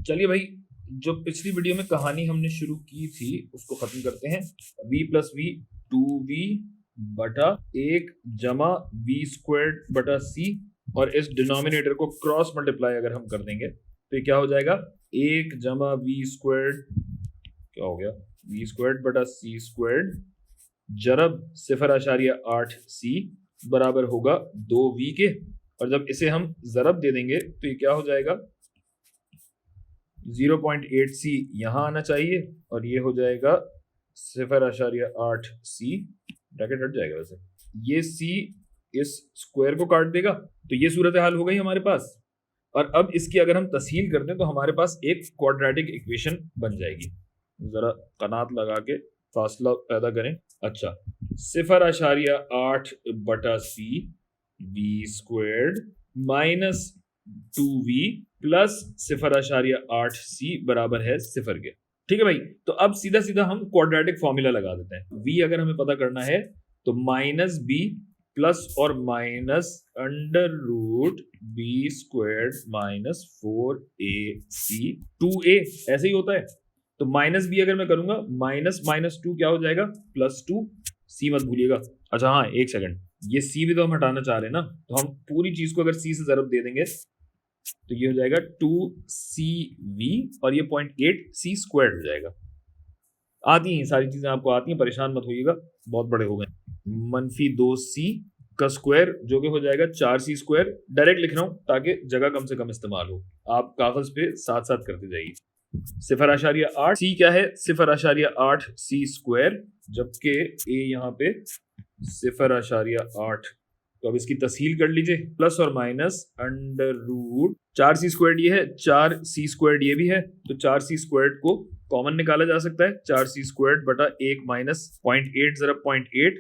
चलिए भाई, जो पिछली वीडियो में कहानी हमने शुरू की थी उसको खत्म करते हैं। v प्लस वी 2v बटा 1 जमा वी स्क्वायर्ड बटा सी, और इस डिनोमिनेटर को क्रॉस मल्टीप्लाई अगर हम कर देंगे तो ये क्या हो जाएगा, 1 जमा वी स्क्वायर्ड, क्या हो गया, वी स्क्वायर्ड बटा सी स्क्वायर्ड जरब 0.8 सी बराबर होगा 2v के। और जब इसे हम जरब दे देंगे तो ये क्या हो जाएगा, 0.8 सी यहां आना चाहिए और ये हो जाएगा 0.8 सी, ब्रैकेट हट जाएगा वैसे, ये सी इस स्क्वायर को काट देगा। तो ये सूरत हाल हो गई हमारे पास। और अब इसकी अगर हम तस्हील कर दें तो हमारे पास एक क्वाड्रेटिक इक्वेशन बन जाएगी। जरा कनात लगा के फासला पैदा करें। अच्छा, 0.8 बटा C V squared minus 2v plus 0.8 C बराबर है 0 के। ठीक है भाई, तो अब सीधा सीधा हम क्वाड्रेटिक फॉर्मूला लगा देते हैं। v अगर हमें पता करना है तो माइनस बी प्लस और minus under root b squared minus 4ac 2a, ऐसे ही होता है। तो माइनस बी अगर मैं करूंगा माइनस माइनस 2 क्या हो जाएगा, प्लस 2, सी मत भूलिएगा। अच्छा हाँ, एक सेकंड, ये सी भी तो हम हटाना चाह रहे हैं ना, तो हम पूरी चीज को अगर सी से जरब दे देंगे तो ये हो जाएगा 2cv और ये 0.8 सी स्क्वायर्ड हो जाएगा। आती हैं सारी चीजें, आपको आती हैं, परेशान मत होइएगा, बहुत बड़े हो गए। मनफी 2c का स्क्वायर जो कि हो जाएगा 4c स्क्वायर। डायरेक्ट लिख रहा हूं ताकि जगह कम से कम इस्तेमाल हो, आप कागज पे साथ साथ करते जाइए। 0.8 सी क्या है, 0.8 सी स्क्वायर, जबकि ए यहाँ पे 0.8। तो अब इसकी तस्हील कर लीजिए, प्लस और minus under root 4c squared ये है, 4c स्क्वायर्ड ये भी है, तो 4c स्क्वायर्ड को कॉमन निकाला जा सकता है। 4c स्क्वायर्ड बटा 1 माइनस 0.8 जरा 0.8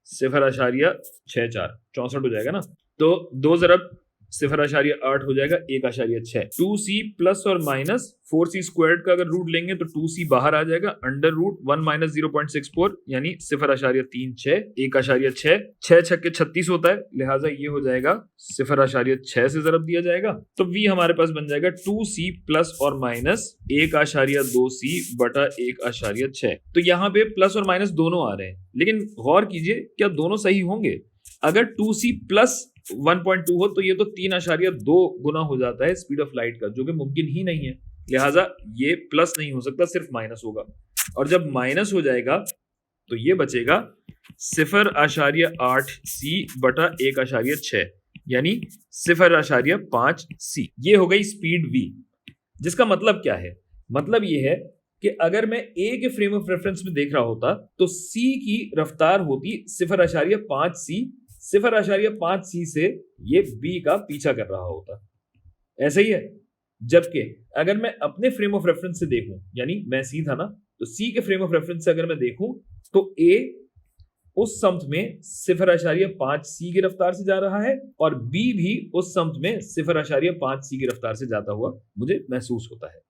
0.64 64 हो जाएगा ना। तो 2 जरब 0.8 हो जाएगा 1.6। 2c प्लस और माइनस 4c स्क्वायर्ड का अगर रूट लेंगे तो 2c बाहर आ जाएगा, अंडर रूट 1 माइनस 0.64 यानी 0.36 1.6 6 छक्के 36 होता है, लिहाजा ये हो जाएगा 0.6 से जरब दिया जाएगा। तो v हमारे पास बन जाएगा 2c प्लस और माइनस 1.2c बटा 1.6। तो यहाँ पे प्लस और माइनस दोनों आ रहे हैं, लेकिन गौर कीजिए क्या दोनों सही होंगे। अगर 2c प्लस 1.2 हो तो ये तो 3.2 गुना हो जाता है स्पीड ऑफ लाइट का, जो कि मुमकिन ही नहीं है, लिहाजा ये प्लस नहीं हो सकता, सिर्फ माइनस होगा। और जब माइनस हो जाएगा तो ये बचेगा 0.8 सी बटा 1.6 यानी 0.5 सी। ये हो गई स्पीड v, जिसका मतलब क्या है, मतलब ये है कि अगर मैं a के फ्रेम ऑफ रेफरेंस में देख रहा होता तो c की रफ्तार होती 0.5 सी, 0.5 सी से ये b का पीछा कर रहा होता, ऐसे ही है। जबकि अगर मैं अपने फ्रेम ऑफ रेफरेंस से देखूं, यानी मैं c था ना, तो c के फ्रेम ऑफ रेफरेंस से अगर मैं देखूं तो a उस समत में 0.5 सी की रफ्तार से जा रहा है और b भी उस समत में 0.5 सी की रफ्तार से जाता हुआ मुझे महसूस होता है।